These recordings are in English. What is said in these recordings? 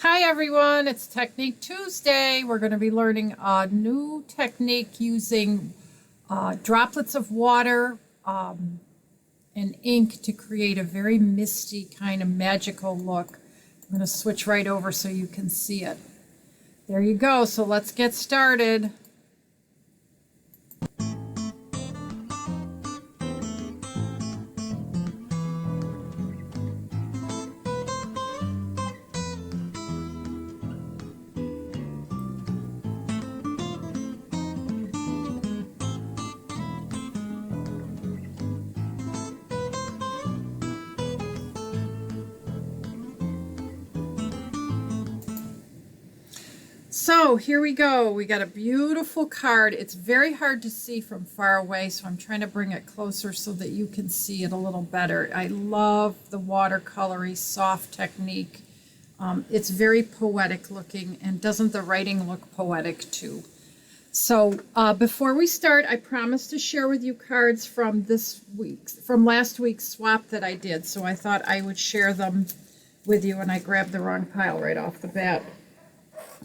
Hi everyone, it's Technique Tuesday. We're going to be learning a new technique using droplets of water and ink to create a very misty kind of magical look. I'm going to switch right over so you can see it. There you go, so let's get started. So here we go. We got a beautiful card. It's very hard to see from far away, so I'm trying to bring it closer so that you can see it a little better. I love the watercolory soft technique. It's very poetic looking, and doesn't the writing look poetic too? So before we start, I promised to share with you cards from last week's swap that I did. So I thought I would share them with you, and I grabbed the wrong pile right off the bat.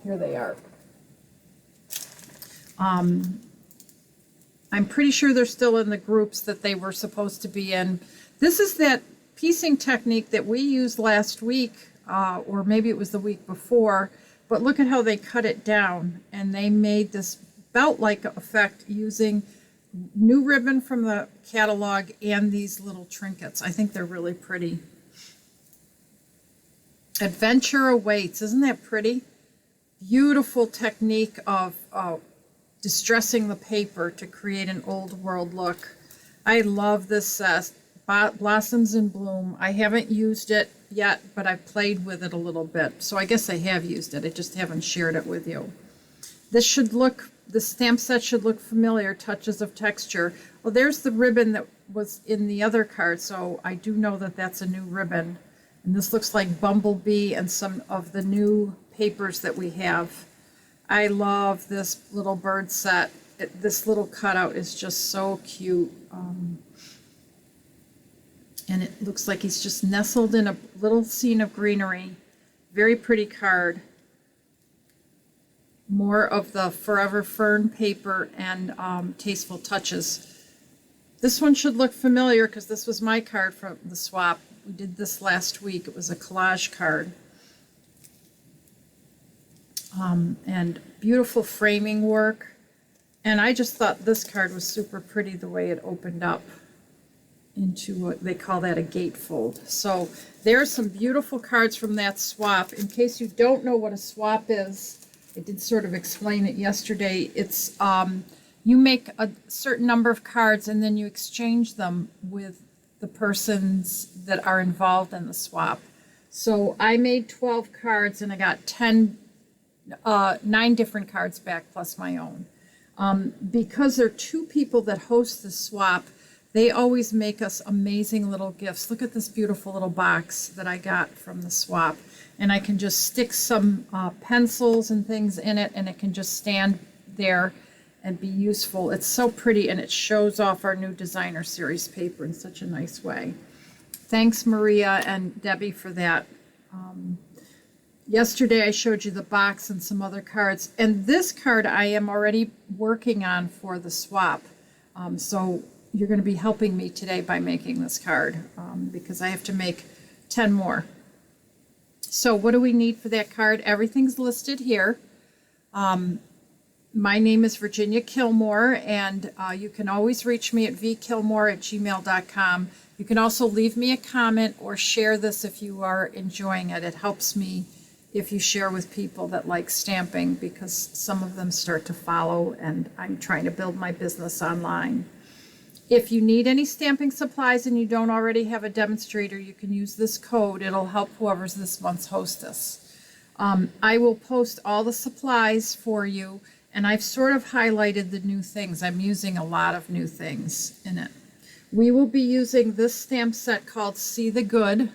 Here they are. I'm pretty sure they're still in the groups that they were supposed to be in. This is that piecing technique that we used last week, or maybe it was the week before, but look at how they cut it down, and they made this belt-like effect using new ribbon from the catalog and these little trinkets. I think they're really pretty. Adventure awaits. Isn't that pretty? Beautiful technique of distressing the paper to create an old world look. I love this Blossoms in Bloom. I haven't used it yet, but I've played with it a little bit. So I guess I have used it. I just haven't shared it with you. The stamp set should look familiar, touches of texture. Well, there's the ribbon that was in the other card, so I do know that that's a new ribbon. And this looks like Bumblebee and some of the new papers that we have. I love this little bird set. This little cutout is just so cute. And it looks like he's just nestled in a little scene of greenery. Very pretty card. More of the Forever Fern paper and Tasteful Touches. This one should look familiar because this was my card from the swap. We did this last week. It was a collage card. And beautiful framing work. And I just thought this card was super pretty the way it opened up into what they call that a gatefold. So there's some beautiful cards from that swap. In case you don't know what a swap is, I did sort of explain it yesterday. It's you make a certain number of cards and then you exchange them with the persons that are involved in the swap. So I made 12 cards and I got 9 different cards back plus my own. Because there are 2 people that host the swap, they always make us amazing little gifts. Look at this beautiful little box that I got from the swap. And I can just stick some pencils and things in it, and it can just stand there and be useful. It's so pretty, and it shows off our new designer series paper in such a nice way. Thanks, Maria and Debbie, for that. Yesterday I showed you the box and some other cards, and this card I am already working on for the swap. So you're going to be helping me today by making this card because I have to make 10 more. So what do we need for that card? Everything's listed here. My name is Virginia Kilmore, and you can always reach me at vkilmore@gmail.com. You can also leave me a comment or share this if you are enjoying it. It helps me if you share with people that like stamping, because some of them start to follow, and I'm trying to build my business online. If you need any stamping supplies and you don't already have a demonstrator, you can use this code. It'll help whoever's this month's hostess. I will post all the supplies for you, and I've sort of highlighted the new things. I'm using a lot of new things in it. We will be using this stamp set called See the Good.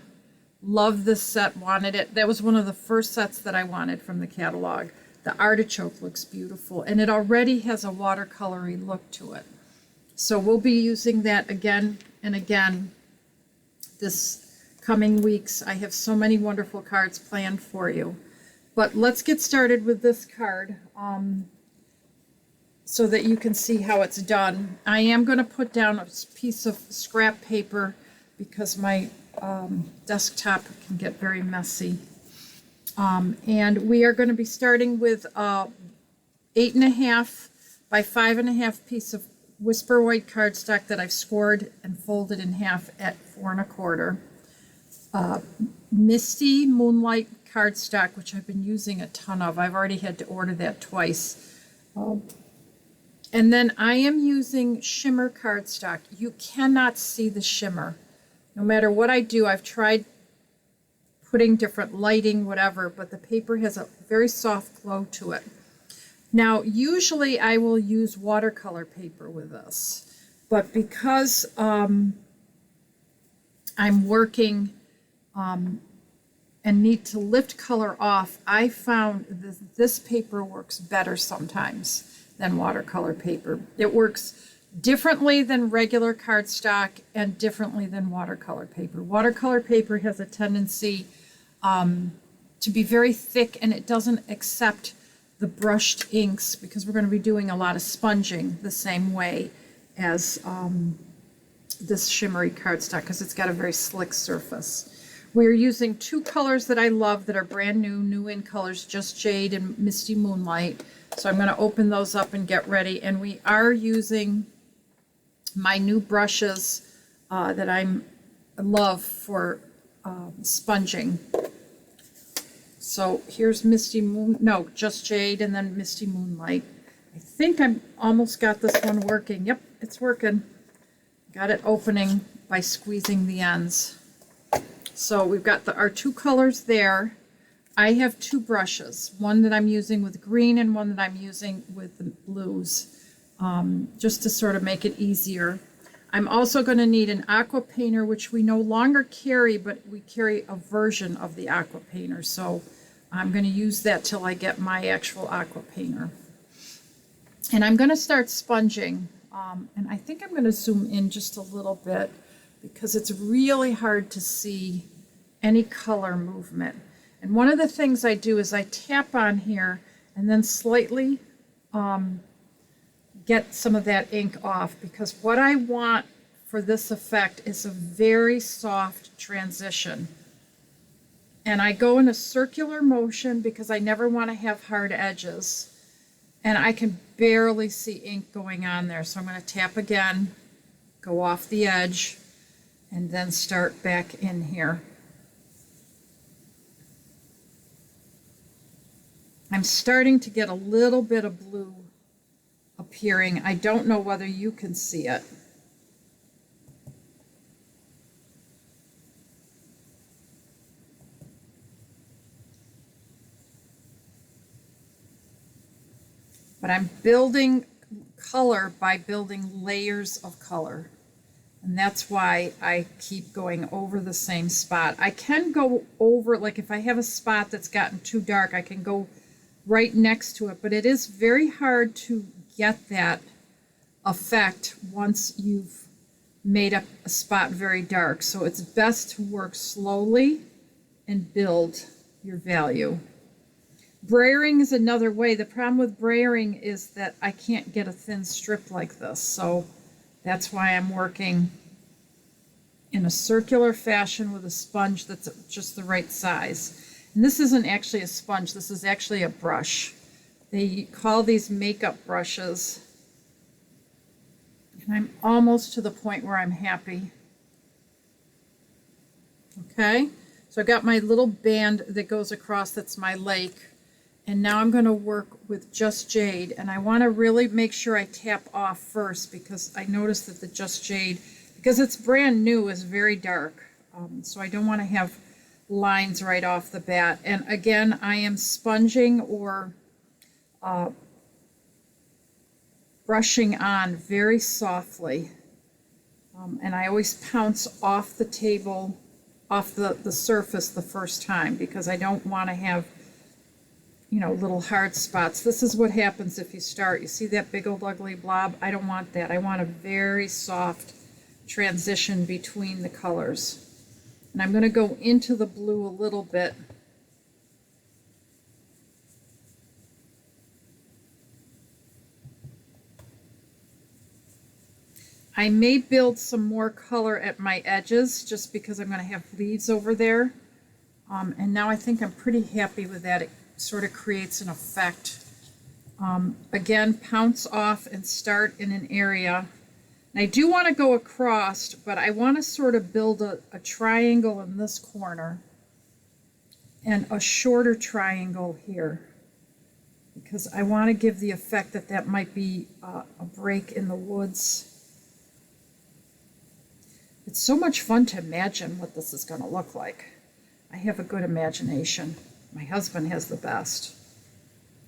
Love this set, wanted it. That was one of the first sets that I wanted from the catalog. The artichoke looks beautiful, and it already has a watercolory look to it. So we'll be using that again and again this coming weeks. I have so many wonderful cards planned for you. But let's get started with this card so that you can see how it's done. I am going to put down a piece of scrap paper because my desktop can get very messy. And we are going to be starting with 8.5 by 5.5 piece of Whisper White cardstock that I've scored and folded in half at 4 1/4. Misty Moonlight cardstock, which I've been using a ton of. I've already had to order that twice. And then I am using shimmer cardstock. You cannot see the shimmer. No matter what I do, I've tried putting different lighting, whatever, but the paper has a very soft glow to it. Now, usually I will use watercolor paper with this, but because I'm working and need to lift color off, I found this paper works better sometimes than watercolor paper. It works differently than regular cardstock and differently than watercolor paper. Watercolor paper has a tendency to be very thick, and it doesn't accept the brushed inks because we're going to be doing a lot of sponging the same way as this shimmery cardstock because it's got a very slick surface. We're using two colors that I love that are brand new in colors, Just Jade and Misty Moonlight. So I'm going to open those up and get ready. And we are using my new brushes that I love for sponging. So here's Just Jade and then Misty Moonlight. I think I'm almost got this one working. Yep, it's working. Got it opening by squeezing the ends. So we've got our two colors there. I have two brushes, one that I'm using with green and one that I'm using with the blues, just to sort of make it easier. I'm also going to need an aqua painter, which we no longer carry, but we carry a version of the aqua painter. So I'm going to use that till I get my actual aqua painter. And I'm going to start sponging. And I think I'm going to zoom in just a little bit because it's really hard to see any color movement. And one of the things I do is I tap on here and then slightly get some of that ink off, because what I want for this effect is a very soft transition. And I go in a circular motion because I never want to have hard edges. And I can barely see ink going on there. So I'm going to tap again, go off the edge, and then start back in here. I'm starting to get a little bit of blue appearing. I don't know whether you can see it. But I'm building color by building layers of color. And that's why I keep going over the same spot. I can go over, like if I have a spot that's gotten too dark, I can go right next to it. But it is very hard to get that effect once you've made up a spot very dark. So it's best to work slowly and build your value. Brayering is another way. The problem with brayering is that I can't get a thin strip like this. So that's why I'm working in a circular fashion with a sponge that's just the right size. And this isn't actually a sponge. This is actually a brush. They call these makeup brushes. And I'm almost to the point where I'm happy. Okay, so I got my little band that goes across, that's my lake. And now I'm going to work with Just Jade, and I want to really make sure I tap off first, because I noticed that the Just Jade, because it's brand new, is very dark. So I don't want to have lines right off the bat. And again, I am sponging or brushing on very softly. And I always pounce off the table, off the surface the first time, because I don't want to have, you know, little hard spots. This is what happens if you start. You see that big old ugly blob? I don't want that. I want a very soft transition between the colors. And I'm going to go into the blue a little bit I may build some more color at my edges just because I'm going to have leaves over there. And now I think I'm pretty happy with that. It sort of creates an effect. Again, pounce off and start in an area. And I do want to go across, but I want to sort of build a triangle in this corner and a shorter triangle here, because I want to give the effect that that might be a break in the woods. It's so much fun to imagine what this is going to look like. I have a good imagination. My husband has the best.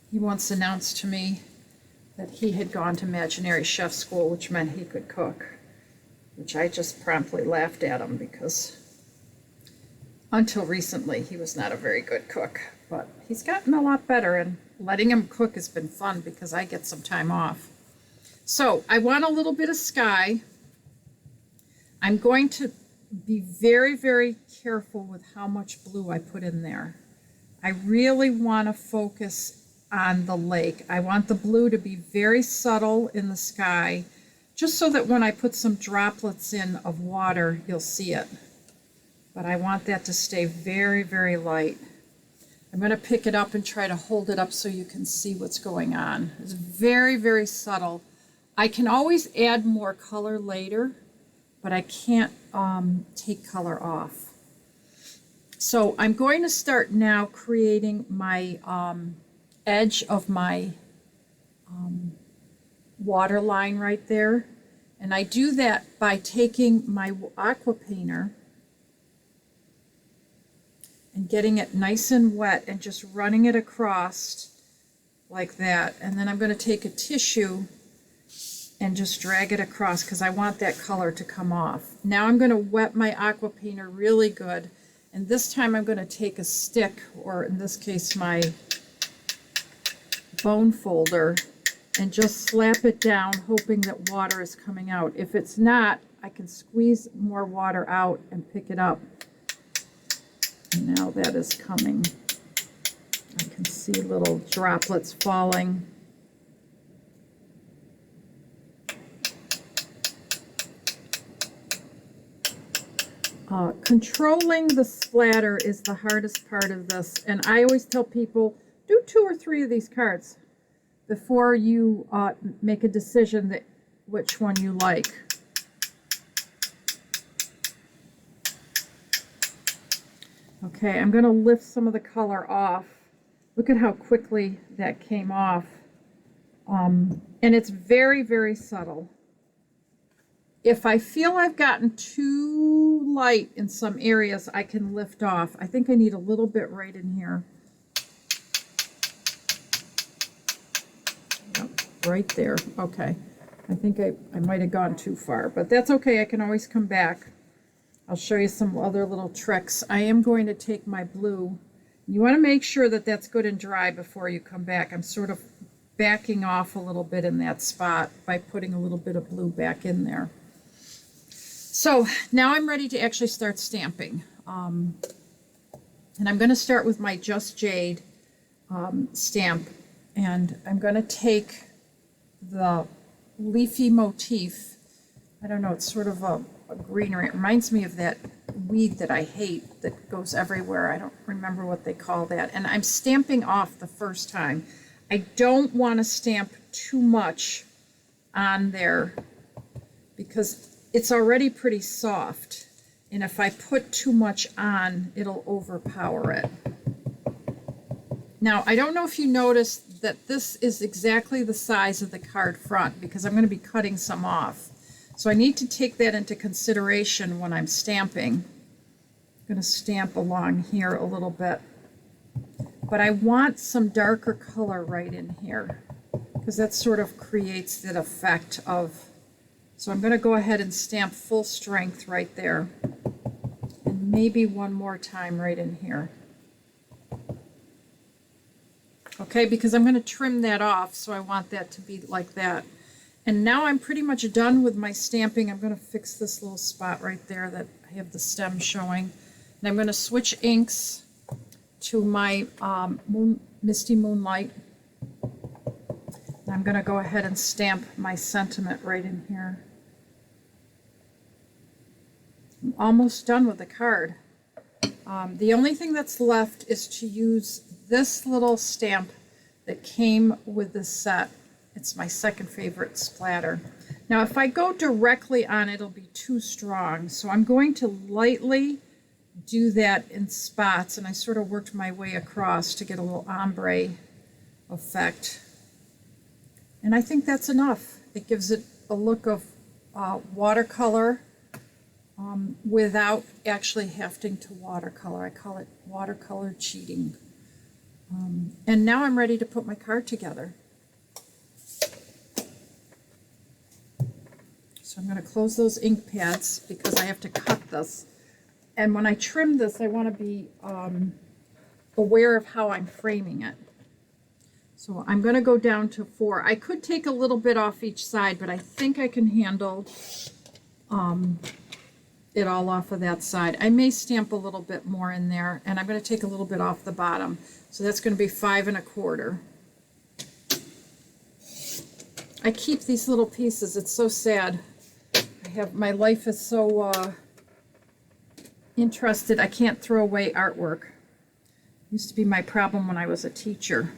He once announced to me that he had gone to Imaginary Chef School, which meant he could cook, which I just promptly laughed at him because until recently he was not a very good cook. But he's gotten a lot better, and letting him cook has been fun because I get some time off. So I want a little bit of sky. I'm going to be very, very careful with how much blue I put in there. I really want to focus on the lake. I want the blue to be very subtle in the sky, just so that when I put some droplets in of water, you'll see it. But I want that to stay very, very light. I'm going to pick it up and try to hold it up so you can see what's going on. It's very, very subtle. I can always add more color later, but I can't take color off. So I'm going to start now creating my edge of my water line right there. And I do that by taking my aqua painter and getting it nice and wet and just running it across like that. And then I'm going to take a tissue and just drag it across because I want that color to come off. Now I'm going to wet my aqua painter really good. And this time I'm going to take a stick, or in this case my bone folder, and just slap it down, hoping that water is coming out. If it's not, I can squeeze more water out and pick it up. And now that is coming. I can see little droplets falling. Controlling the splatter is the hardest part of this, and I always tell people, do 2 or 3 of these cards before you make a decision that which one you like. Okay, I'm going to lift some of the color off. Look at how quickly that came off. And it's very, very subtle. If I feel I've gotten too light in some areas, I can lift off. I think I need a little bit right in here. Yep, right there. Okay. I think I might have gone too far, but that's okay. I can always come back. I'll show you some other little tricks. I am going to take my blue. You want to make sure that that's good and dry before you come back. I'm sort of backing off a little bit in that spot by putting a little bit of blue back in there. So now I'm ready to actually start stamping. And I'm going to start with my Just Jade stamp. And I'm going to take the leafy motif. I don't know, it's sort of a greenery. It reminds me of that weed that I hate that goes everywhere. I don't remember what they call that. And I'm stamping off the first time. I don't want to stamp too much on there because it's already pretty soft, and if I put too much on, it'll overpower it. Now, I don't know if you noticed that this is exactly the size of the card front because I'm going to be cutting some off. So I need to take that into consideration when I'm stamping. I'm going to stamp along here a little bit. But I want some darker color right in here because that sort of creates that effect of. So I'm going to go ahead and stamp full strength right there. And maybe one more time right in here. Okay, because I'm going to trim that off, so I want that to be like that. And now I'm pretty much done with my stamping. I'm going to fix this little spot right there that I have the stem showing. And I'm going to switch inks to my Misty Moonlight. And I'm going to go ahead and stamp my sentiment right in here. I'm almost done with the card. The only thing that's left is to use this little stamp that came with this set. It's my second favorite splatter. Now, if I go directly on it, it'll be too strong. So I'm going to lightly do that in spots, and I sort of worked my way across to get a little ombre effect. And I think that's enough. It gives it a look of watercolor without actually having to watercolor. I call it watercolor cheating. And now I'm ready to put my card together. So I'm going to close those ink pads because I have to cut this. And when I trim this, I want to be aware of how I'm framing it. So I'm going to go down to 4. I could take a little bit off each side, but I think I can handle it all off of that side. I may stamp a little bit more in there, and I'm going to take a little bit off the bottom. So that's going to be 5 1/4. I keep these little pieces. It's so sad. My life is so interested. I can't throw away artwork. Used to be my problem when I was a teacher.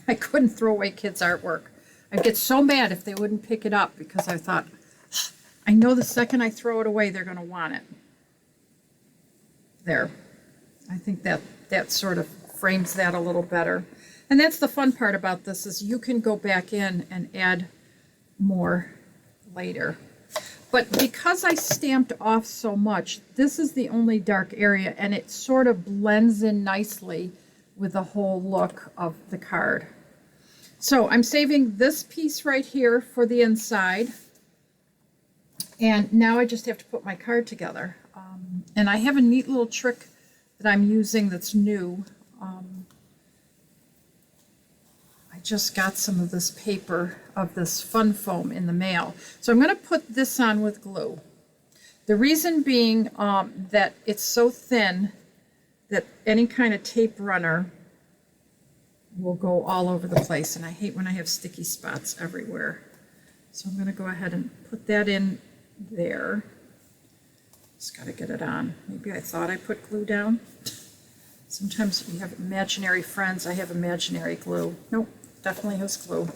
I couldn't throw away kids' artwork. I'd get so mad if they wouldn't pick it up because I thought, I know the second I throw it away, they're going to want it. There. I think that sort of frames that a little better. And that's the fun part about this is you can go back in and add more later. But because I stamped off so much, this is the only dark area, and it sort of blends in nicely with the whole look of the card. So I'm saving this piece right here for the inside. And now I just have to put my card together. And I have a neat little trick that I'm using that's new. I just got some of this paper of this fun foam in the mail. So I'm going to put this on with glue. The reason being that it's so thin that any kind of tape runner will go all over the place. And I hate when I have sticky spots everywhere. So I'm going to go ahead and put that in there. Just got to get it on. Maybe I thought I put glue down. Sometimes you have imaginary friends. I have imaginary glue. Nope, definitely has glue.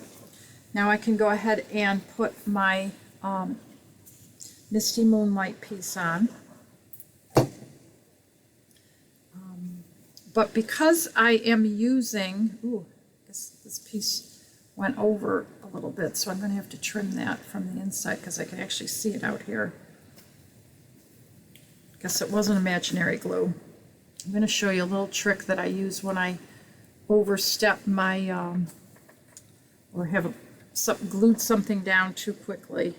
Now I can go ahead and put my Misty Moonlight piece on. But because I am using, ooh, I guess this piece went over a little bit, so I'm going to have to trim that from the inside because I can actually see it out here. Guess it wasn't imaginary glue. I'm going to show you a little trick that I use when I overstep my, or have glued something down too quickly.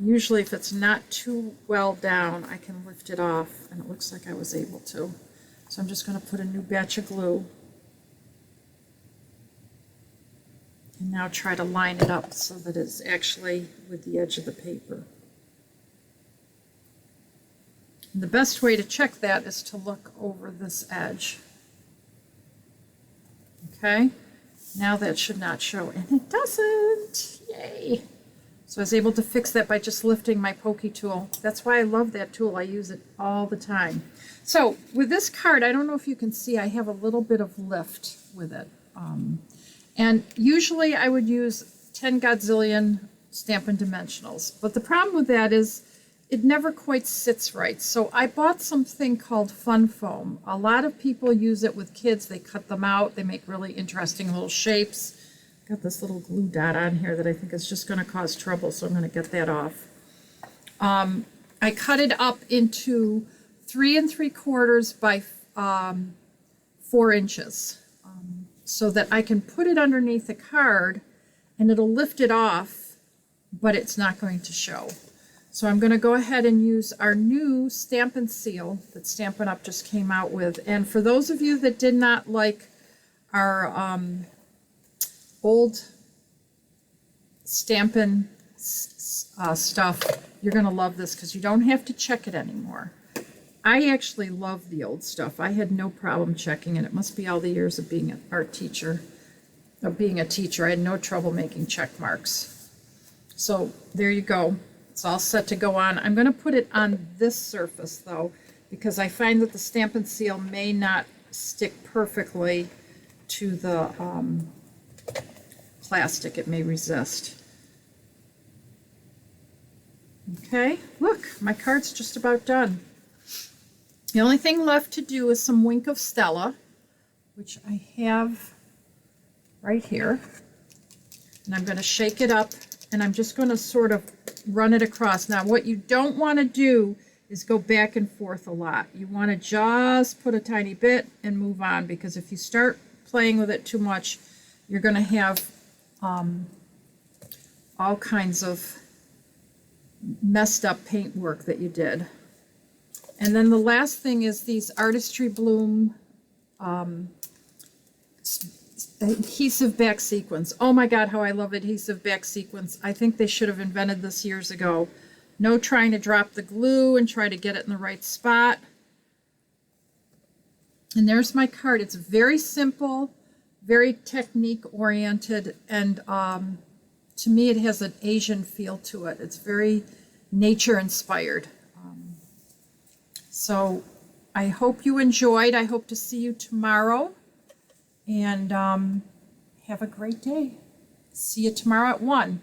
Usually if it's not too well down, I can lift it off, and it looks like I was able to. So I'm just going to put a new batch of glue. And now try to line it up so that it's actually with the edge of the paper. And the best way to check that is to look over this edge. Okay, now that should not show, and it doesn't. Yay! So I was able to fix that by just lifting my pokey tool. That's why I love that tool. I use it all the time. So with this card, I don't know if you can see, I have a little bit of lift with it. And usually I would use 10 Godzillion Stampin' Dimensionals. But the problem with that is it never quite sits right. So I bought something called Fun Foam. A lot of people use it with kids. They cut them out. They make really interesting little shapes. Got this little glue dot on here that I think is just going to cause trouble, so I'm going to get that off. I cut it up into 3 3/4 by 4 inches so that I can put it underneath the card and it'll lift it off, but it's not going to show. So I'm going to go ahead and use our new Stampin' Seal that Stampin' Up! Just came out with. And for those of you that did not like our old Stampin' stuff, you're going to love this because you don't have to check it anymore. I actually love the old stuff. I had no problem checking it. It must be all the years of being an art teacher, of being a teacher. I had no trouble making check marks. So there you go. It's all set to go on. I'm going to put it on this surface though, because I find that the Stampin' Seal may not stick perfectly to the plastic. It may resist. Okay, look, my card's just about done. The only thing left to do is some Wink of Stella, which I have right here. And I'm going to shake it up, and I'm just going to sort of run it across. Now, what you don't want to do is go back and forth a lot. You want to just put a tiny bit and move on, because if you start playing with it too much, you're going to have all kinds of messed up paint work that you did. And then the last thing is these Artistry Bloom adhesive back sequins. Oh my God, how I love adhesive back sequins. I think they should have invented this years ago. No trying to drop the glue and try to get it in the right spot. And there's my card. It's very simple, very technique oriented, and to me it has an Asian feel to it. It's very nature inspired. So I hope you enjoyed. I hope to see you tomorrow, and have a great day. See you tomorrow at 1.